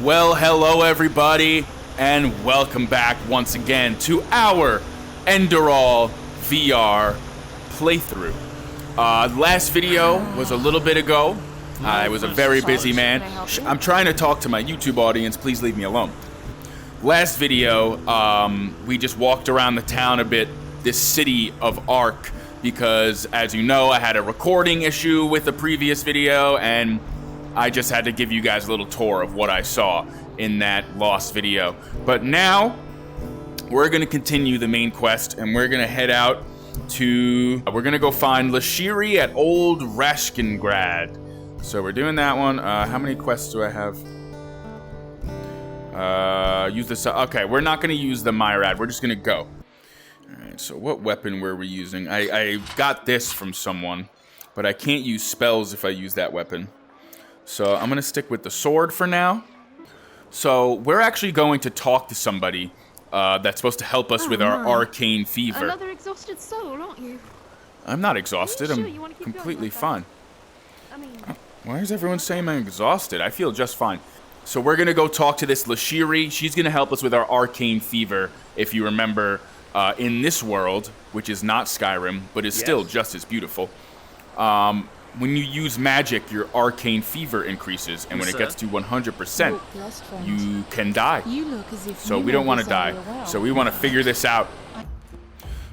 Well, hello everybody, and welcome back once again to our Enderal VR playthrough. Last video was a little bit ago. I was a very busy man. I'm trying to talk to my YouTube audience, please leave me alone. Last video, we just walked around the town a bit, this city of Ark, because as you know, I had a recording issue with the previous video, and I just had to give you guys a little tour of what I saw in that lost video. But now, we're gonna continue the main quest, and we're gonna head out to... We're gonna go find Lashiri at Old Rashkingrad. So we're doing that one. How many quests do I have? Use this. Okay, we're not gonna use the Myrad. We're just gonna go. Alright, so what weapon were we using? I got this from someone, but I can't use spells if I use that weapon. So I'm gonna stick with the sword for now. So we're actually going to talk to somebody that's supposed to help us with our arcane fever. Another exhausted soul, aren't you? I'm not exhausted. Are you I'm sure you wanna keep completely going like fine. I mean, Why is everyone saying I'm exhausted? I feel just fine. So we're gonna go talk to this Lashiri. She's gonna help us with our arcane fever, if you remember, in this world, which is not Skyrim, but is still just as beautiful. When you use magic, your arcane fever increases, and when it gets to 100%, you can die. So we don't want to die. So we want to figure this out.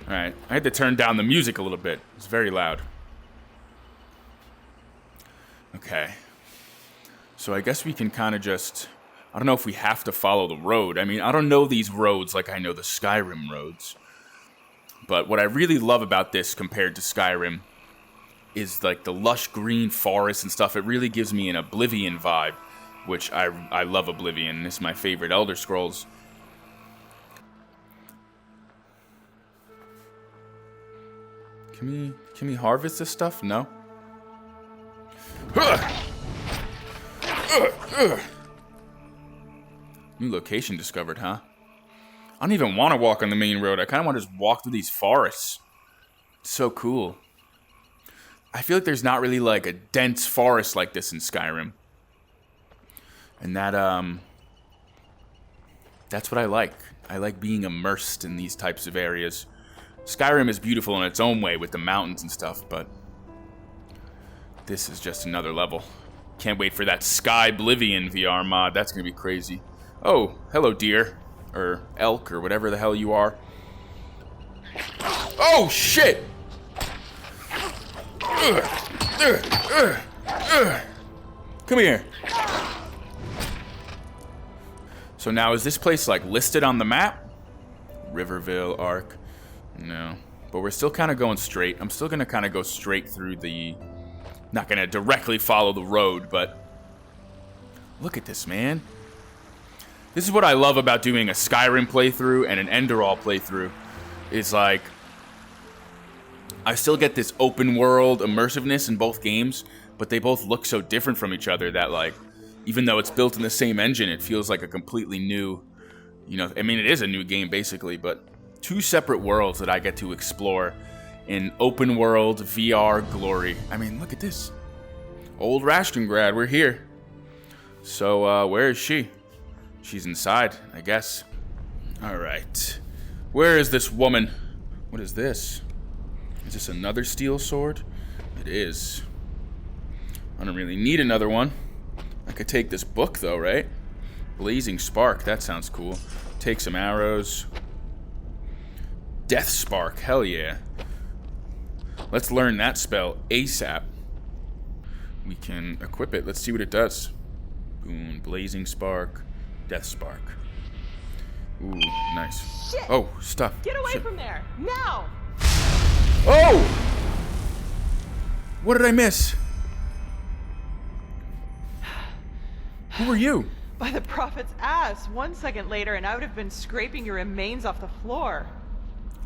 Alright, I had to turn down the music a little bit. It's very loud. Okay. So I guess we can kind of just... I don't know if we have to follow the road. I mean, I don't know these roads like I know the Skyrim roads. But what I really love about this compared to Skyrim is like the lush green forest and stuff. It really gives me an Oblivion vibe, which I love Oblivion. This is my favorite Elder Scrolls. Can we harvest this stuff? No. New location discovered, huh? I don't even want to walk on the main road. I kind of want to just walk through these forests. It's so cool. I feel like there's not really like a dense forest like this in Skyrim. And that's what I like. I like being immersed in these types of areas. Skyrim is beautiful in its own way with the mountains and stuff, but this is just another level. Can't wait for that Skyblivion VR mod. That's gonna be crazy. Oh, hello deer. Or elk, or whatever the hell you are. Oh, shit! Come here. So now, is this place, like, listed on the map? Riverville, Ark. No. But we're still kind of going straight. I'm still going to kind of go straight through the... Not going to directly follow the road, but... Look at this, man. This is what I love about doing a Skyrim playthrough and an Enderal playthrough. It's like... I still get this open world immersiveness in both games, but they both look so different from each other that, like, even though it's built in the same engine, it feels like a completely new, you know, I mean, it is a new game basically, but two separate worlds that I get to explore in open world VR glory. I mean, look at this. Old Rashkingrad, we're here. So, where is she? She's inside, I guess. All right. Where is this woman? What is this? Is this another steel sword? It is. I don't really need another one. I could take this book, though, right? Blazing Spark, that sounds cool. Take some arrows. Death Spark, hell yeah. Let's learn that spell ASAP. We can equip it. Let's see what it does. Boom, Blazing Spark, Death Spark. Ooh, nice. Shit. Oh, stuff. Get away from there, now! Oh! What did I miss? Who are you? By the prophet's ass. 1 second later and I would have been scraping your remains off the floor.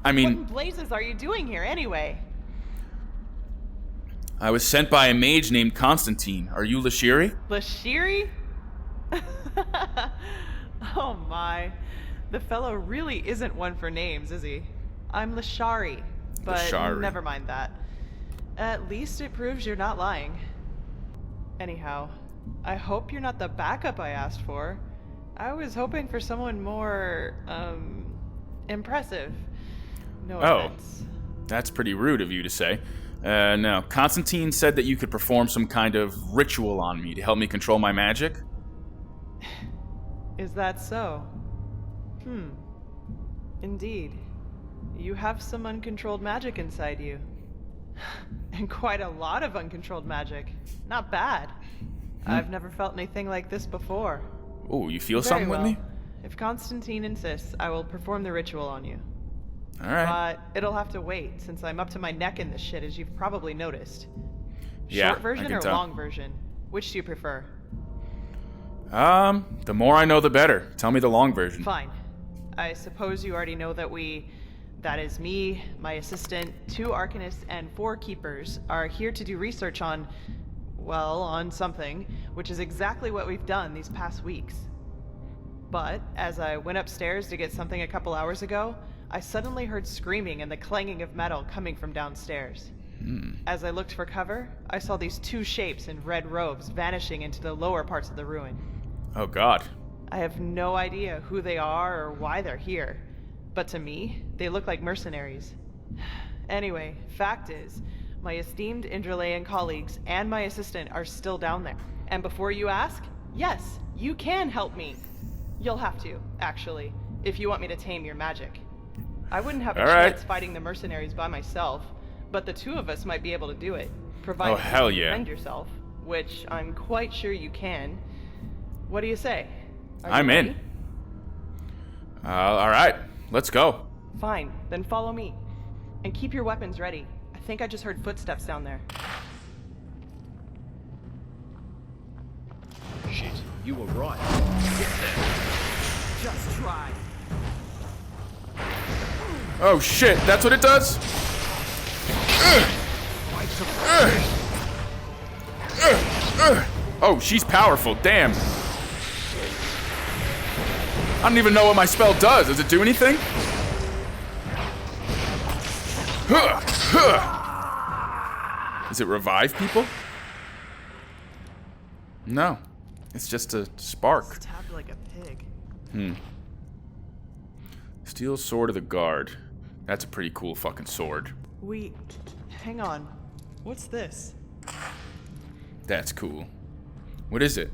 I What mean, in blazes are you doing here anyway? I was sent by a mage named Constantine. Are you Lashiri? Lashiri? Oh my. The fellow really isn't one for names, is he? I'm Lashari. But Lashari. never mind that. At least it proves you're not lying. Anyhow, I hope you're not the backup I asked for. I was hoping for someone more, impressive. No Oh. offense. That's pretty rude of you to say. No. Constantine said that you could perform some kind of ritual on me to help me control my magic. Is that so? Indeed. You have some uncontrolled magic inside you. And quite a lot of uncontrolled magic. Not bad. I've never felt anything like this before. Oh, you feel Very something well. with me? If Constantine insists, I will perform the ritual on you. Alright. But it'll have to wait, since I'm up to my neck in this shit, as you've probably noticed. Yeah, Short I version can or tell. long version? Which do you prefer? The more I know, the better. Tell me the long version. Fine. I suppose you already know that that is me, my assistant, 2 Arcanists, and 4 Keepers, are here to do research on, well, on something, which is exactly what we've done these past weeks. But, as I went upstairs to get something a couple hours ago, I suddenly heard screaming and the clanging of metal coming from downstairs. As I looked for cover, I saw these 2 shapes in red robes vanishing into the lower parts of the ruin. Oh, God. I have no idea who they are or why they're here, but to me, they look like mercenaries. Anyway, fact is, my esteemed Enderalian colleagues and my assistant are still down there. And before you ask, yes, you can help me. You'll have to, actually, if you want me to tame your magic. I wouldn't have a All right. chance fighting the mercenaries by myself, but the 2 of us might be able to do it, provided Oh, hell you yeah. defend yourself, which I'm quite sure you can. What do you say? Are you I'm in. ready? Alright. Let's go. Fine, then follow me. And keep your weapons ready. I think I just heard footsteps down there. Shit, you were right. Just try. Oh, shit. That's what it does? Oh, she's powerful. Damn. I don't even know what my spell does. Does it do anything? Does it revive people? No. It's just a spark. Stabbed like a pig. Steel Sword of the Guard. That's a pretty cool fucking sword. Hang on. What's this? That's cool. What is it?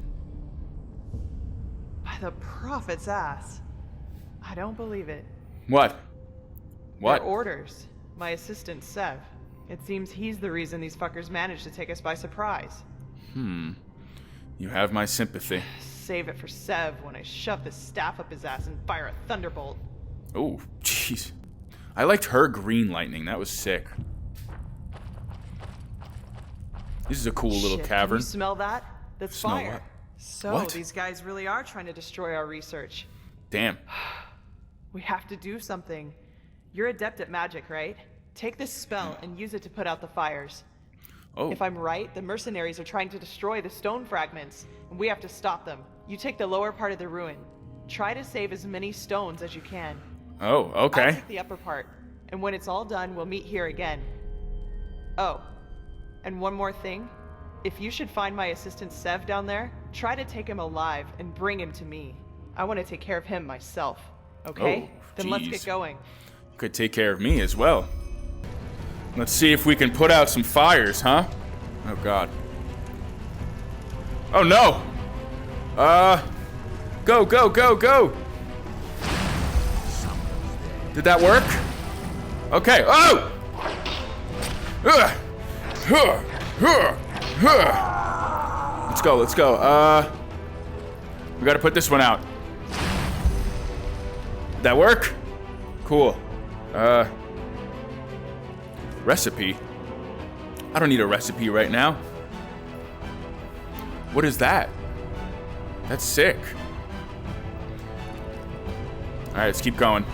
By the prophet's ass. I don't believe it. What? What? Your orders. My assistant, Sev. It seems he's the reason these fuckers managed to take us by surprise. You have my sympathy. Save it for Sev when I shove this staff up his ass and fire a thunderbolt. Oh, jeez. I liked her green lightning. That was sick. This is a cool little Shit, cavern. Can you smell that? That's Smell fire. what? So, What? these guys really are trying to destroy our research. Damn. We have to do something. You're adept at magic, right? Take this spell and use it to put out the fires. Oh. If I'm right, the mercenaries are trying to destroy the stone fragments, and we have to stop them. You take the lower part of the ruin. Try to save as many stones as you can. Oh, I'll okay. take the upper part, and when it's all done, we'll meet here again. Oh, and one more thing. If you should find my assistant Sev down there, try to take him alive and bring him to me. I want to take care of him myself. Okay? Oh, then let's jeez. get going. Could take care of me as well. Let's see if we can put out some fires, huh? Oh, God. Oh, no! Go, go, go, go! Did that work? Okay. Oh! Let's go, let's go. We gotta put this one out. Did that work? Cool. Recipe? I don't need a recipe right now. What is that? That's sick. Alright, let's keep going.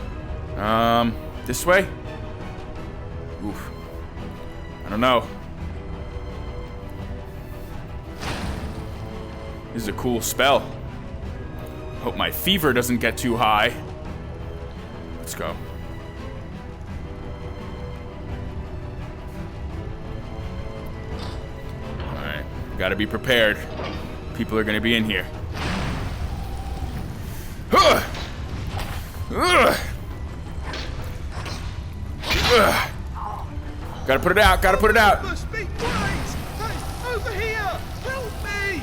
This way? Oof. I don't know. This is a cool spell. Hope my fever doesn't get too high. Let's go. Alright, gotta be prepared. People are gonna be in here. Gotta put it out, gotta put it out. Must be ways! Hey, over here! Help me!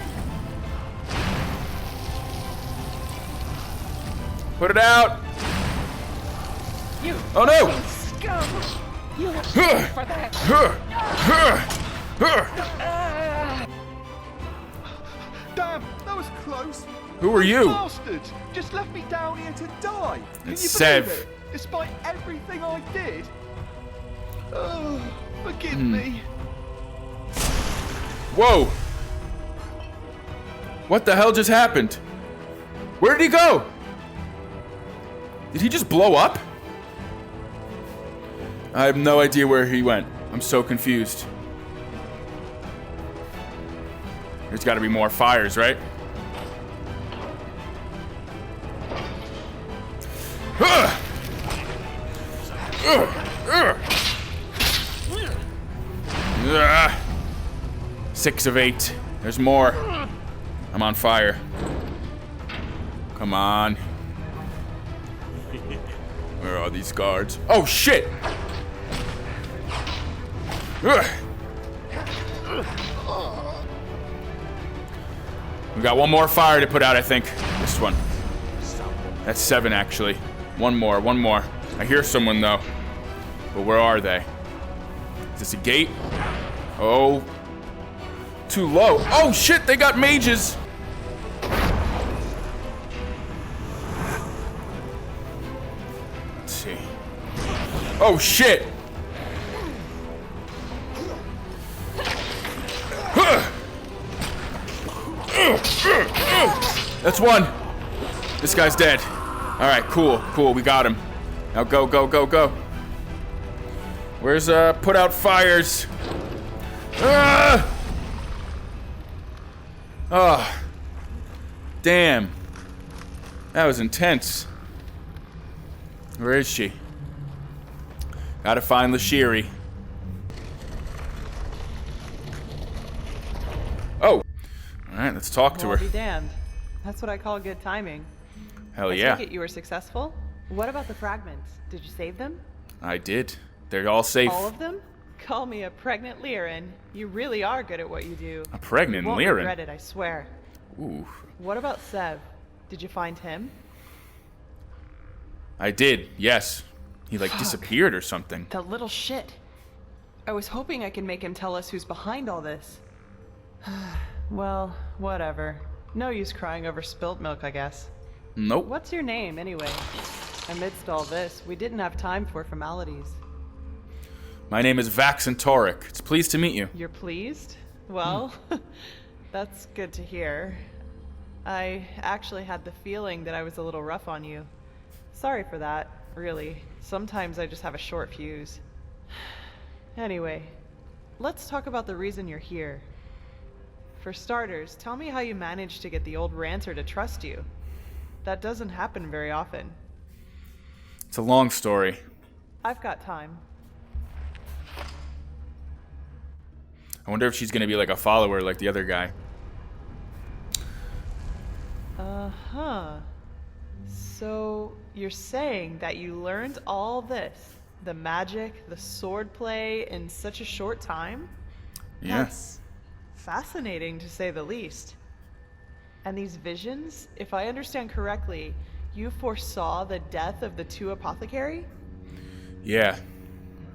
Put it out. You Oh no! scum! You'll pay for that. Damn, that was close. Who are you? Bastards! Just left me down here to die. Can It's you Sev. believe it? Despite everything I did. Oh, forgive me. Whoa! What the hell just happened? Where did he go? Did he just blow up? I have no idea where he went. I'm so confused. There's got to be more fires, right? Ugh. 6 of 8. There's more. I'm on fire. Come on. Where are these guards? Oh shit! Ugh. We got one more fire to put out, I think. This one. That's 7 actually. One more, one more. I hear someone though. But where are they? Is this a gate? Oh. Too low. Oh shit, they got mages! Let's see. Oh shit! That's one. This guy's dead. Alright, cool, cool, we got him. Now go, go, go, go. Where's put out fires? Ah! Oh. Damn. That was intense. Where is she? Gotta find Lashiri. Oh. Alright, let's talk to Well, I'll her. be damned. That's what I call good timing. Hell I yeah. take it you were successful? What about the fragments? Did you save them? I did. They're all safe. All of them? Call me a pregnant Lyran. You really are good at what you do. A pregnant You won't Lyran? regret it, I swear. Ooh. What about Sev? Did you find him? I did, yes. He like disappeared or something. That little shit. I was hoping I could make him tell us who's behind all this. Well, whatever. No use crying over spilt milk, I guess. Nope. What's your name, anyway? Amidst all this, we didn't have time for formalities. My name is Vaxentoric. It's pleased to meet you. You're pleased? Well, that's good to hear. I actually had the feeling that I was a little rough on you. Sorry for that, really. Sometimes I just have a short fuse. Anyway, let's talk about the reason you're here. For starters, tell me how you managed to get the old ranter to trust you. That doesn't happen very often. It's a long story. I've got time. I wonder if she's gonna be like a follower like the other guy. Uh-huh. So, you're saying that you learned all this, the magic, the swordplay, in such a short time? Yeah. That's fascinating, to say the least. And these visions, if I understand correctly, you foresaw the death of the 2 apothecary? Yeah.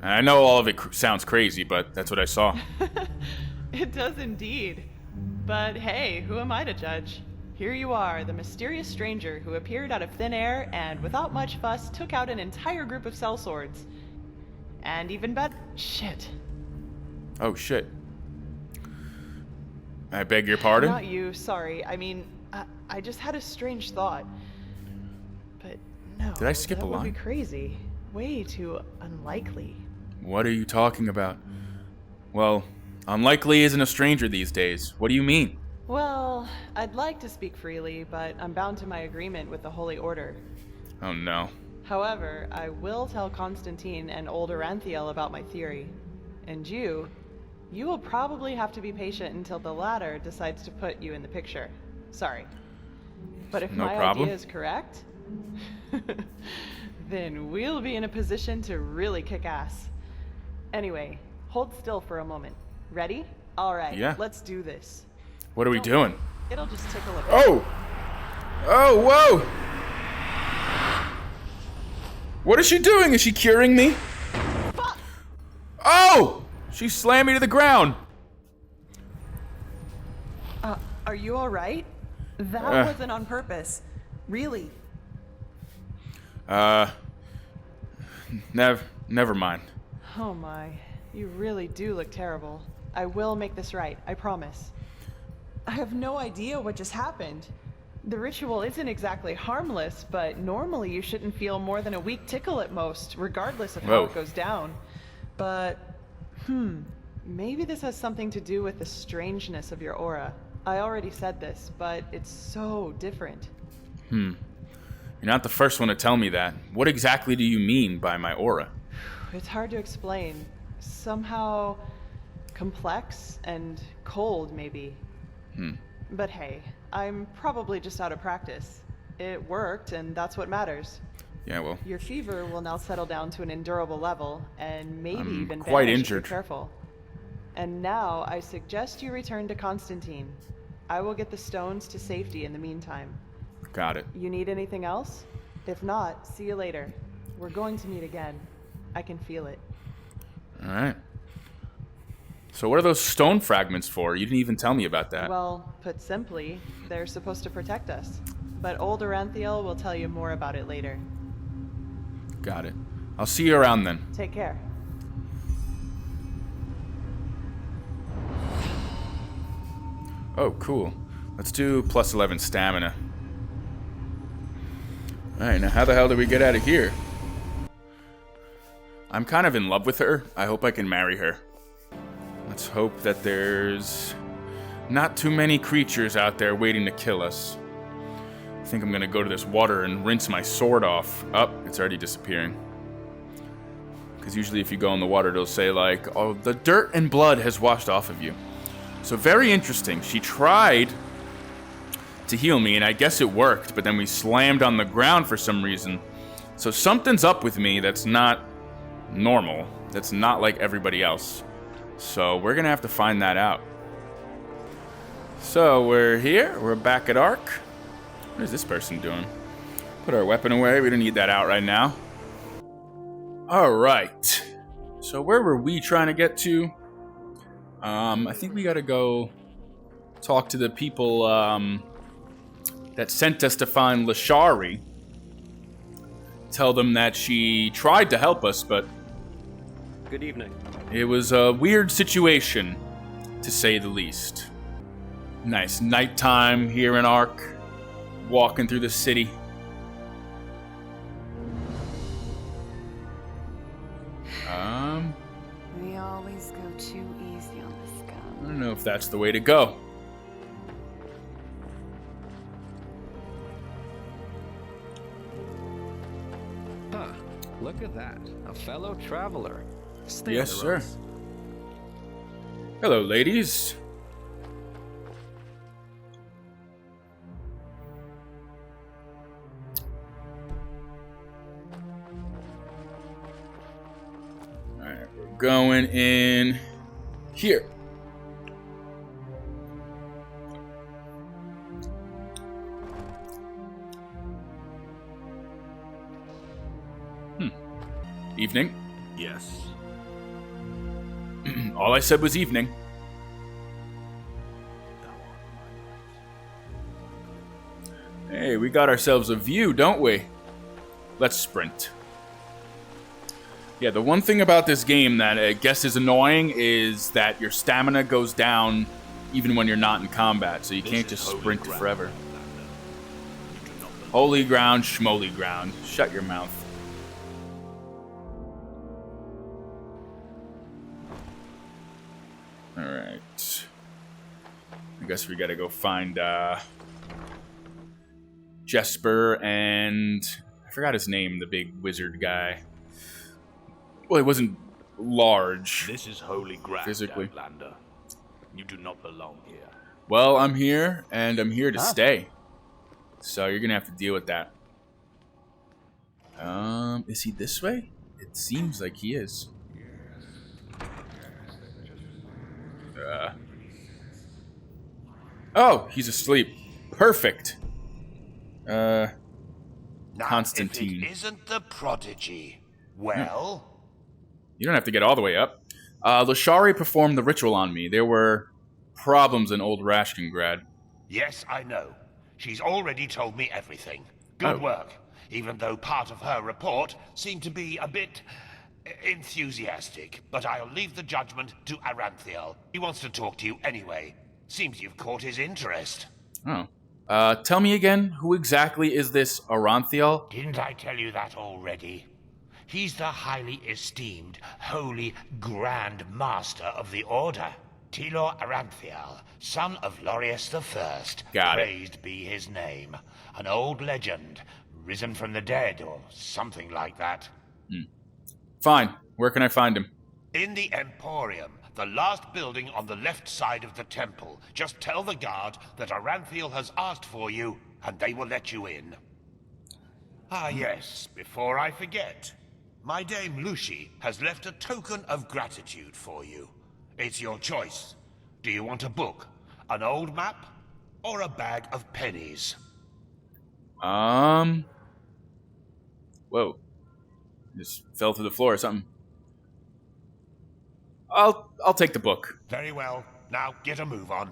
I know all of it sounds crazy, but that's what I saw. It does indeed. But hey, who am I to judge? Here you are, the mysterious stranger who appeared out of thin air and, without much fuss, took out an entire group of sellswords. And even better... Shit. Oh shit. I beg your pardon? Not you, sorry. I mean, I just had a strange thought. But no, Did I skip a that would line? be crazy. Way too unlikely. What are you talking about? Well, unlikely isn't a stranger these days. What do you mean? Well, I'd like to speak freely, but I'm bound to my agreement with the Holy Order. Oh no. However, I will tell Constantine and old Aranthiel about my theory. And you will probably have to be patient until the latter decides to put you in the picture. Sorry. But if No my problem. idea is correct, then we'll be in a position to really kick ass. Anyway, hold still for a moment. Ready? All right, Yeah. let's do this. What are we doing? It'll just take a little. Oh! Oh, whoa! What is she doing? Is she curing me? Oh! She slammed me to the ground. Are you all right? That wasn't on purpose. Really. Never mind. Oh my, you really do look terrible. I will make this right, I promise. I have no idea what just happened. The ritual isn't exactly harmless, but normally you shouldn't feel more than a weak tickle at most, regardless of how Whoa. it goes down. But, maybe this has something to do with the strangeness of your aura. I already said this, but it's so different. You're not the first one to tell me that. What exactly do you mean by my aura? It's hard to explain. Somehow complex and cold, maybe. But hey, I'm probably just out of practice. It worked, and that's what matters. Yeah, well, Your fever will now settle down to an endurable level, and maybe I'm even quite vanish if injured. you're careful. And now I suggest you return to Constantine. I will get the stones to safety in the meantime. got it. You need anything else? If not, see you later. We're going to meet again. I can feel it. All right. So what are those stone fragments for? You didn't even tell me about that. Well, put simply, they're supposed to protect us. But old Aranthiel will tell you more about it later. Got it. I'll see you around then. Take care. Oh, cool. Let's do plus 11 stamina. Alright, now how the hell do we get out of here? I'm kind of in love with her. I hope I can marry her. Let's hope that there's not too many creatures out there waiting to kill us. I think I'm gonna go to this water and rinse my sword off. Oh, it's already disappearing. Because usually if you go in the water, it'll say like, oh, the dirt and blood has washed off of you. So very interesting. She tried to heal me, and I guess it worked, but then we slammed on the ground for some reason. So something's up with me that's not normal. That's not like everybody else. So we're gonna have to find that out. So we're here. We're back at Ark. What is this person doing? Put our weapon away. We don't need that out right now. All right. So where were we trying to get to? I think we gotta go talk to the people that sent us to find Lashari. Tell them that she tried to help us, but Good evening. it was a weird situation, to say the least. Nice nighttime here in Ark, walking through the city. We always go too easy on this I guy. don't know if that's the way to go. Huh. Look at that. A fellow traveler. Stay Yes, on the sir. roads. Hello, ladies. Alright, we're going in here. Evening. Yes. All I said was evening. Hey, we got ourselves a view, don't we? Let's sprint. Yeah, the one thing about this game that I guess is annoying is that your stamina goes down even when you're not in combat, so you can't just sprint forever. Holy ground, schmoly ground. Shut your mouth. Alright. I guess we gotta go find Jesper and I forgot his name, the big wizard guy. Well, he wasn't large. This is holy ground, Physically. Outlander. You do not belong here. Well, I'm here, and I'm here to stay. So you're gonna have to deal with that. Is he this way? It seems like he is. Oh, he's asleep. Perfect. Now, Constantine. if it isn't the prodigy, well, You don't have to get all the way up. Lashari performed the ritual on me. There were problems in Old Rashkingrad. yes, I know. She's already told me everything. Good Oh. work. Even though part of her report seemed to be a bit enthusiastic. But I'll leave the judgment to Aranthiel. He wants to talk to you anyway. Seems you've caught his interest. Oh. Tell me again, who exactly is this Aranthiel? Didn't I tell you that already? He's the highly esteemed, holy Grand Master of the Order. Tilor Aranthiel, son of Lorius I. Got it. Praised be his name. An old legend, risen from the dead, or something like that. Fine. Where can I find him? In the Emporium, the last building on the left side of the temple. Just tell the guard that Aranthiel has asked for you, and they will let you in. Ah, yes, before I forget. My dame Lucy has left a token of gratitude for you. It's your choice. Do you want a book, an old map, or a bag of pennies? Whoa. Just fell through the floor or something. I'll take the book. Very well. Now get a move on.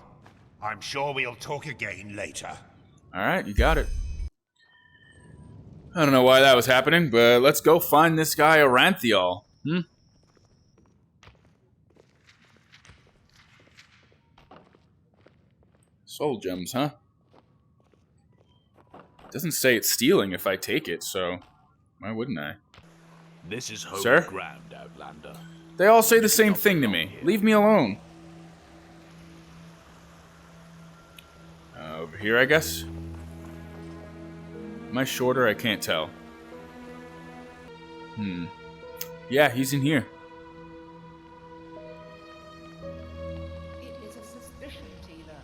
I'm sure we'll talk again later. Alright, you got it. I don't know why that was happening, but let's go find this guy Aranthiel. Soul gems, huh? Doesn't say it's stealing if I take it, so why wouldn't I? This is home Sir? ground, Outlander. They all say the same thing to me. Leave me alone. Over here, I guess? Am I shorter? I can't tell. Yeah, he's in here. It is a suspicion, Tila.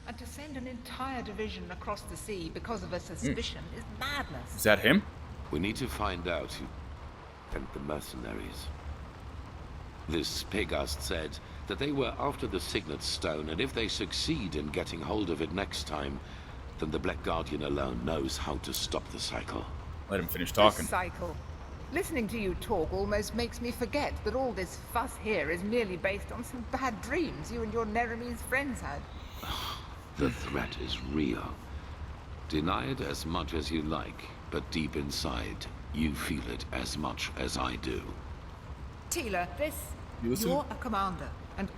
And to send an entire division across the sea because of a suspicion is madness. Is that him? We need to find out who sent the mercenaries. This Pegast said that they were after the Signet Stone, and if they succeed in getting hold of it next time, then the Black Guardian alone knows how to stop the cycle. Let him finish This talking. cycle. Listening to you talk almost makes me forget that all this fuss here is merely based on some bad dreams you and your Neremese friends had. The threat is real. Deny it as much as you like, but deep inside, you feel it as much as I do. Tila, You listen? you're a commander, and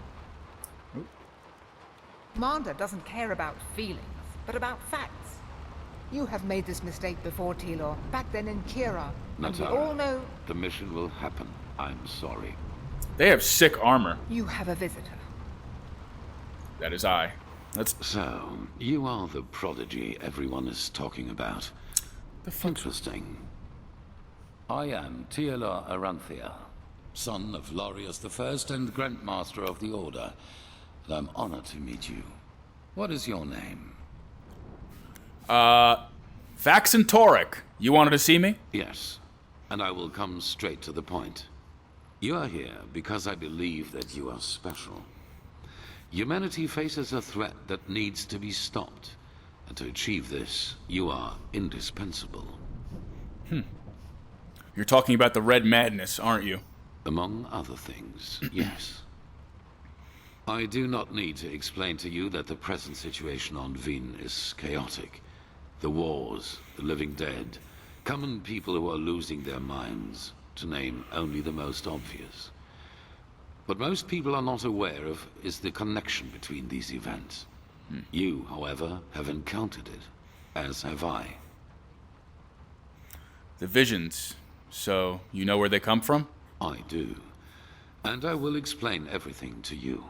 commander doesn't care about feelings, but about facts. You have made this mistake before, Tilor, back then in Kira, and we Natara, all know the mission will happen. I'm sorry. They have sick armor. you have a visitor. That is I. Let's... So, you are the prodigy everyone is talking about. The fuck? Interesting. I am Tilor Aranthiel, son of Lorius I and Grand Master of the Order. And I'm honored to meet you. What is your name? Faxon Toric. You wanted to see me? Yes, and I will come straight to the point. You are here because I believe that you are special. Humanity faces a threat that needs to be stopped. And to achieve this, you are indispensable. You're talking about the Red Madness, aren't you? Among other things, yes. I do not need to explain to you that the present situation on Vin is chaotic. The wars, the living dead, common people who are losing their minds, to name only the most obvious. What most people are not aware of is the connection between these events. You, however, have encountered it, as have I. The visions. So, you know where they come from? I do. And I will explain everything to you.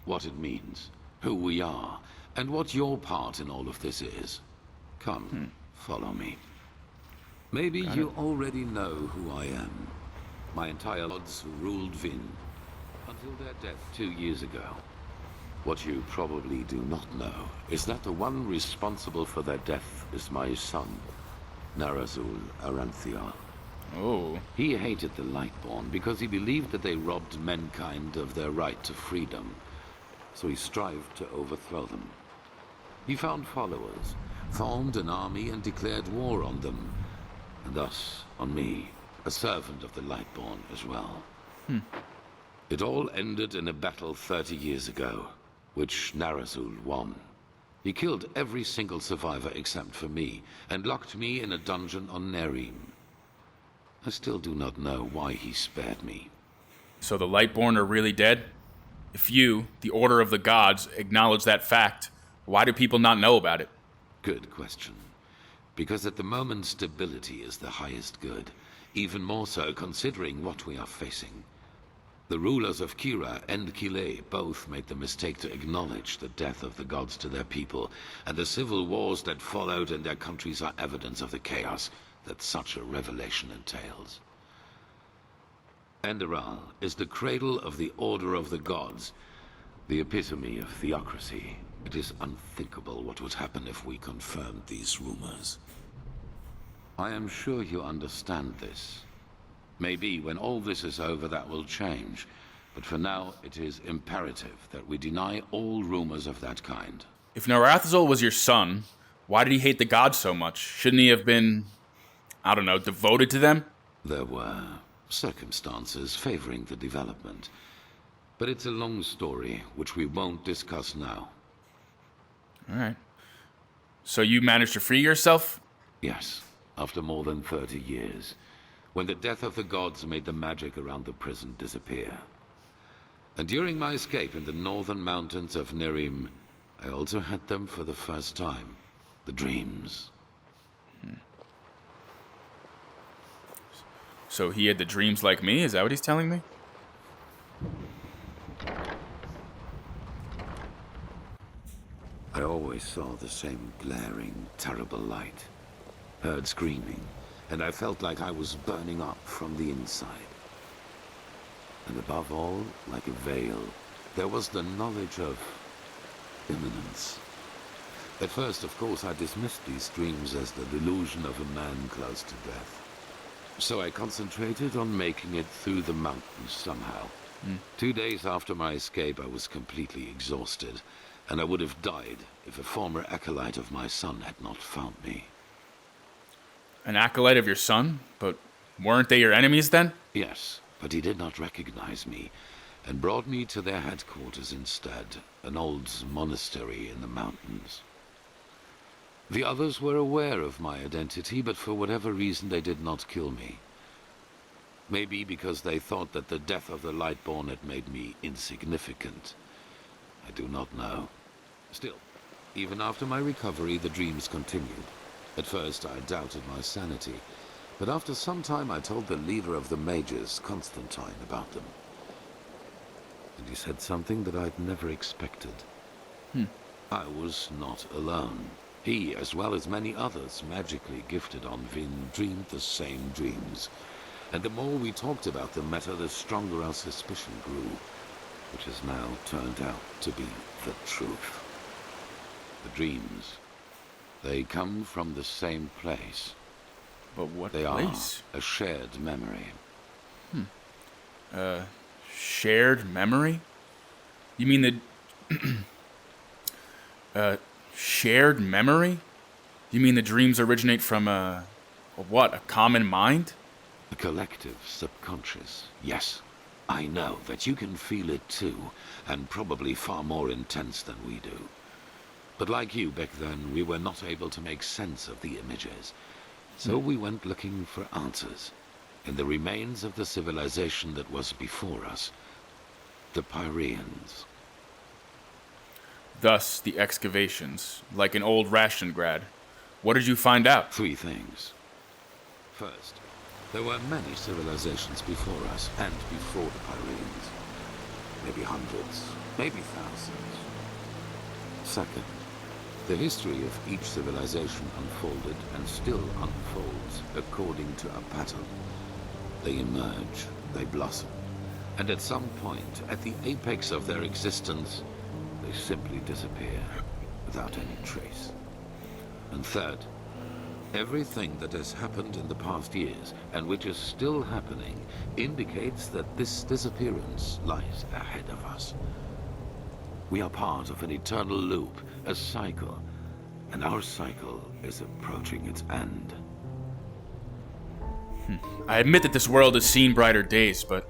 What it means, who we are, and what your part in all of this is. Come, follow me. Maybe you already know who I am. My entire lords who ruled Vin, until their death 2 years ago. What you probably do not know is that the one responsible for their death is my son, Narazul Aranthial. Oh. He hated the Lightborn because he believed that they robbed mankind of their right to freedom, so he strived to overthrow them. He found followers, formed an army and declared war on them, and thus on me, a servant of the Lightborn as well. It all ended in a battle 30 years ago, which Narazul won. He killed every single survivor except for me, and locked me in a dungeon on Nerim. I still do not know why he spared me. So the Lightborn are really dead? If you, the Order of the Gods, acknowledge that fact, why do people not know about it? Good question. Because at the moment stability is the highest good, even more so considering what we are facing. The rulers of Kira and Kile both made the mistake to acknowledge the death of the gods to their people, and the civil wars that followed in their countries are evidence of the chaos that such a revelation entails. Enderal is the cradle of the Order of the Gods, the epitome of theocracy. It is unthinkable what would happen if we confirmed these rumors. I am sure you understand this. Maybe when all this is over that will change, but for now it is imperative that we deny all rumors of that kind. If Narathazol was your son, why did he hate the gods so much? Shouldn't he have been, I don't know, devoted to them? There were circumstances favoring the development, but it's a long story which we won't discuss now. All right. So you managed to free yourself? Yes, after more than 30 years. When the death of the gods made the magic around the prison disappear. And during my escape in the northern mountains of Nerim, I also had them for the first time. The dreams. So he had the dreams like me? Is that what he's telling me? I always saw the same glaring, terrible light. Heard screaming. And I felt like I was burning up from the inside. And above all, like a veil, there was the knowledge of imminence. At first, of course, I dismissed these dreams as the delusion of a man close to death. So I concentrated on making it through the mountains somehow. 2 days after my escape, I was completely exhausted, and I would have died if a former acolyte of my son had not found me. An acolyte of your son? But weren't they your enemies then? Yes, but he did not recognize me, and brought me to their headquarters instead, an old monastery in the mountains. The others were aware of my identity, but for whatever reason they did not kill me. Maybe because they thought that the death of the Lightborn had made me insignificant. I do not know. Still, even after my recovery, the dreams continued. At first, I doubted my sanity, but after some time I told the leader of the mages, Constantine, about them. And he said something that I'd never expected. I was not alone. He, as well as many others magically gifted on Vin, dreamed the same dreams. And the more we talked about the matter, the stronger our suspicion grew, which has now turned out to be the truth. The dreams, they come from the same place. But what They place? are a shared memory. Shared memory? You mean the... shared memory? You mean the dreams originate from a what? A common mind? A collective subconscious. Yes, I know that you can feel it too, and probably far more intense than we do. But like you back then, we were not able to make sense of the images. So we went looking for answers in the remains of the civilization that was before us. The Pyreans. Thus, the excavations, like an old ration grad. What did you find out? 3 things. First, there were many civilizations before us and before the Pyreans. Maybe hundreds, maybe thousands. Second, the history of each civilization unfolded and still unfolds according to a pattern. They emerge, they blossom, and at some point, at the apex of their existence, they they simply disappear without any trace. And third, everything that has happened in the past years, and which is still happening, indicates that this disappearance lies ahead of us. We are part of an eternal loop, a cycle, and our cycle is approaching its end. I admit that this world has seen brighter days, but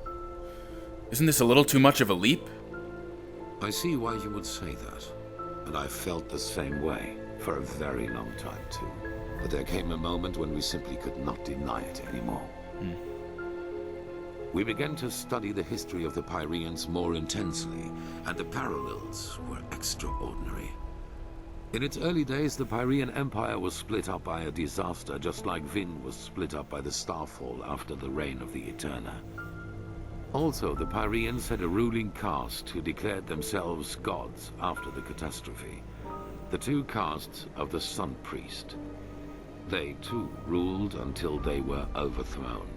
isn't this a little too much of a leap? I see why you would say that, and I've felt the same way for a very long time too. But there came a moment when we simply could not deny it anymore. We began to study the history of the Pyreans more intensely, and the parallels were extraordinary. In its early days, the Pyrean Empire was split up by a disaster, just like Vin was split up by the Starfall after the reign of the Eterna. Also, the Pyreans had a ruling caste who declared themselves gods after the catastrophe. The two castes of the Sun Priest. They, too, ruled until they were overthrown.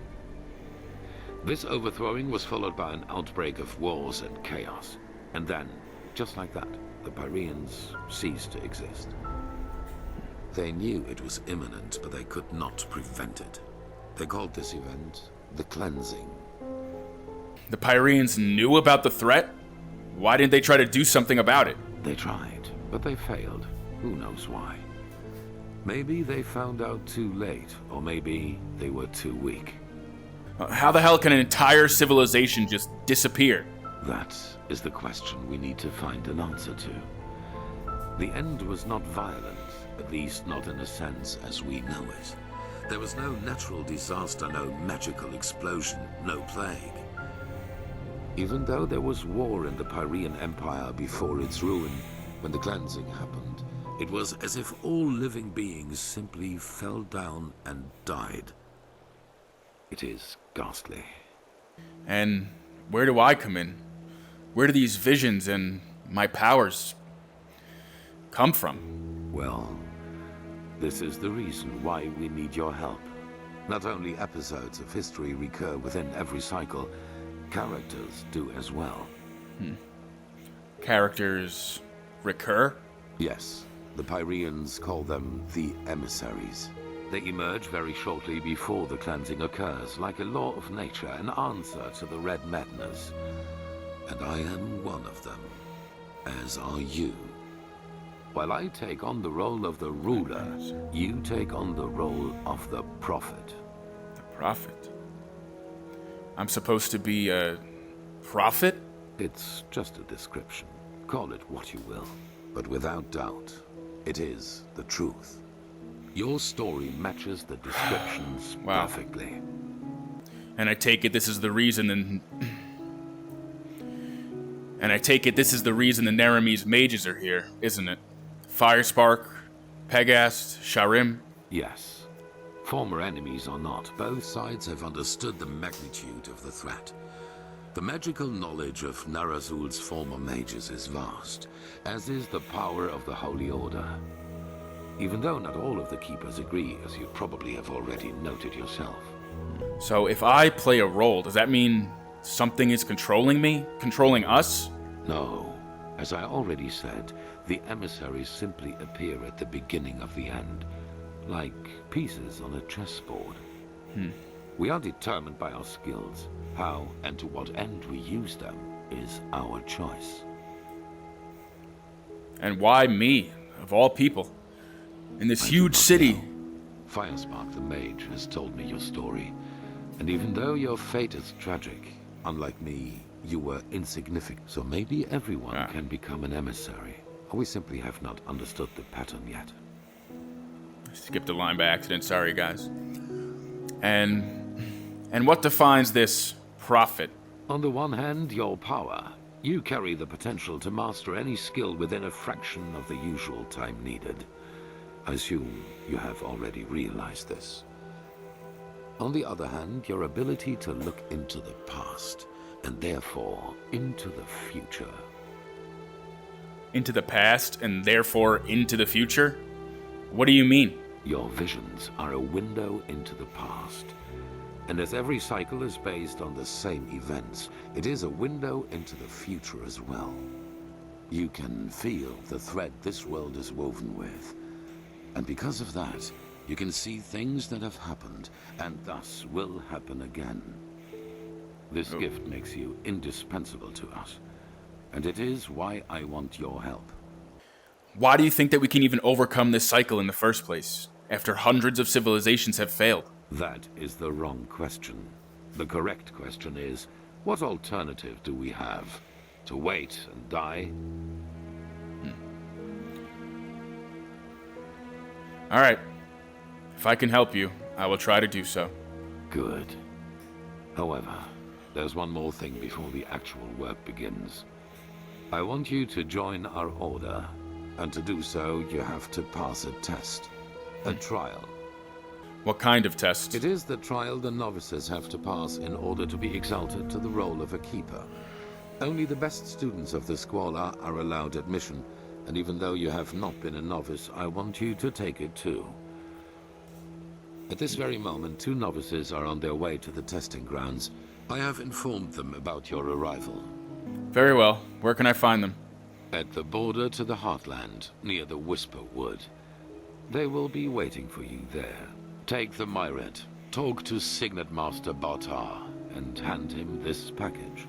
This overthrowing was followed by an outbreak of wars and chaos. And then, just like that, the Pyreans ceased to exist. They knew it was imminent, but they could not prevent it. They called this event the Cleansing. The Pyreans knew about the threat? Why didn't they try to do something about it? They tried, but they failed. Who knows why? Maybe they found out too late, or maybe they were too weak. How the hell can an entire civilization just disappear? That is the question we need to find an answer to. The end was not violent, at least not in a sense as we know it. There was no natural disaster, no magical explosion, no plague. Even though there was war in the Pyrean Empire before its ruin, when the cleansing happened, it was as if all living beings simply fell down and died. It is ghastly. And where do I come in? Where do these visions and my powers come from? Well, this is the reason why we need your help. Not only episodes of history recur within every cycle, characters do as well. Characters recur? Yes, the Pyreans call them the emissaries. They emerge very shortly before the cleansing occurs, like a law of nature, an answer to the Red Madness. And I am one of them, as are you. While I take on the role of the ruler, you take on the role of the prophet. The prophet? I'm supposed to be a prophet? It's just a description. Call it what you will. But without doubt, it is the truth. Your story matches the descriptions perfectly. And I take it this is the reason And I take it this is the reason the Naramese mages are here, isn't it? Firespark, Pegast, Skyrim. Yes. Former enemies or not, both sides have understood the magnitude of the threat. The magical knowledge of Narazul's former mages is vast, as is the power of the Holy Order. Even though not all of the Keepers agree, as you probably have already noted yourself. So if I play a role, does that mean something is controlling me? Controlling us? No. As I already said, the emissaries simply appear at the beginning of the end, like pieces on a chessboard. We are determined by our skills. How and to what end we use them is our choice. And why me, of all people? In this huge city. Firespark the mage has told me your story. And even though your fate is tragic, unlike me, you were insignificant. So maybe everyone can become an emissary. Or we simply have not understood the pattern yet. I skipped a line by accident, sorry guys. And what defines this prophet? On the one hand, your power. You carry the potential to master any skill within a fraction of the usual time needed. I assume you have already realized this. On the other hand, your ability to look into the past, and therefore into the future. Into the past, and therefore into the future? What do you mean? Your visions are a window into the past. And as every cycle is based on the same events, it is a window into the future as well. You can feel the thread this world is woven with. And because of that, you can see things that have happened, and thus will happen again. This gift makes you indispensable to us, and it is why I want your help. Why do you think that we can even overcome this cycle in the first place, after hundreds of civilizations have failed? That is the wrong question. The correct question is, what alternative do we have? To wait and die? All right. If I can help you, I will try to do so. Good. However, there's one more thing before the actual work begins. I want you to join our order, and to do so, you have to pass a test. A trial. What kind of test? It is the trial the novices have to pass in order to be exalted to the role of a keeper. Only the best students of the Squalor are allowed admission, and even though you have not been a novice, I want you to take it too. At this very moment, 2 novices are on their way to the testing grounds. I have informed them about your arrival. Very well. Where can I find them? At the border to the Heartland, near the Whisper Wood. They will be waiting for you there. Take the Myret, talk to Signet Master Bartar, and hand him this package.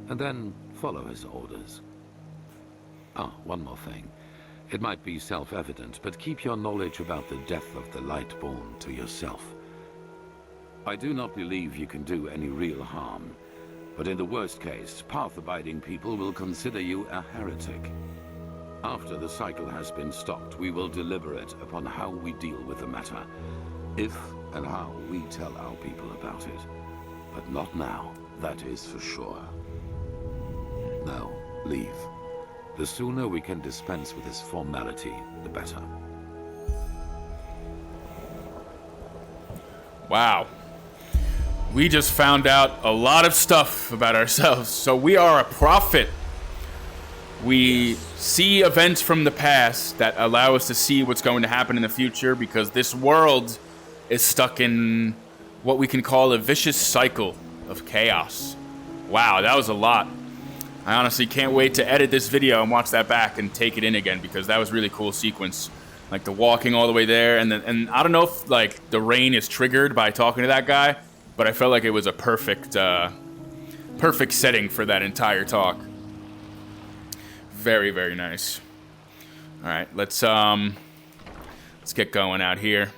And then follow his orders. Ah, one more thing. It might be self-evident, but keep your knowledge about the death of the Lightborn to yourself. I do not believe you can do any real harm, but in the worst case, path-abiding people will consider you a heretic. After the cycle has been stopped, we will deliberate upon how we deal with the matter. If and how we tell our people about it. But not now, that is for sure. Now, leave. The sooner we can dispense with this formality, the better. Wow. We just found out a lot of stuff about ourselves. So we are a prophet. We see events from the past that allow us to see what's going to happen in the future, because this world is stuck in what we can call a vicious cycle of chaos. Wow, that was a lot. I honestly can't wait to edit this video and watch that back and take it in again, because that was a really cool sequence. Like the walking all the way there, and I don't know if like the rain is triggered by talking to that guy, but I felt like it was a perfect perfect setting for that entire talk. Very, very nice. All right, let's get going out here.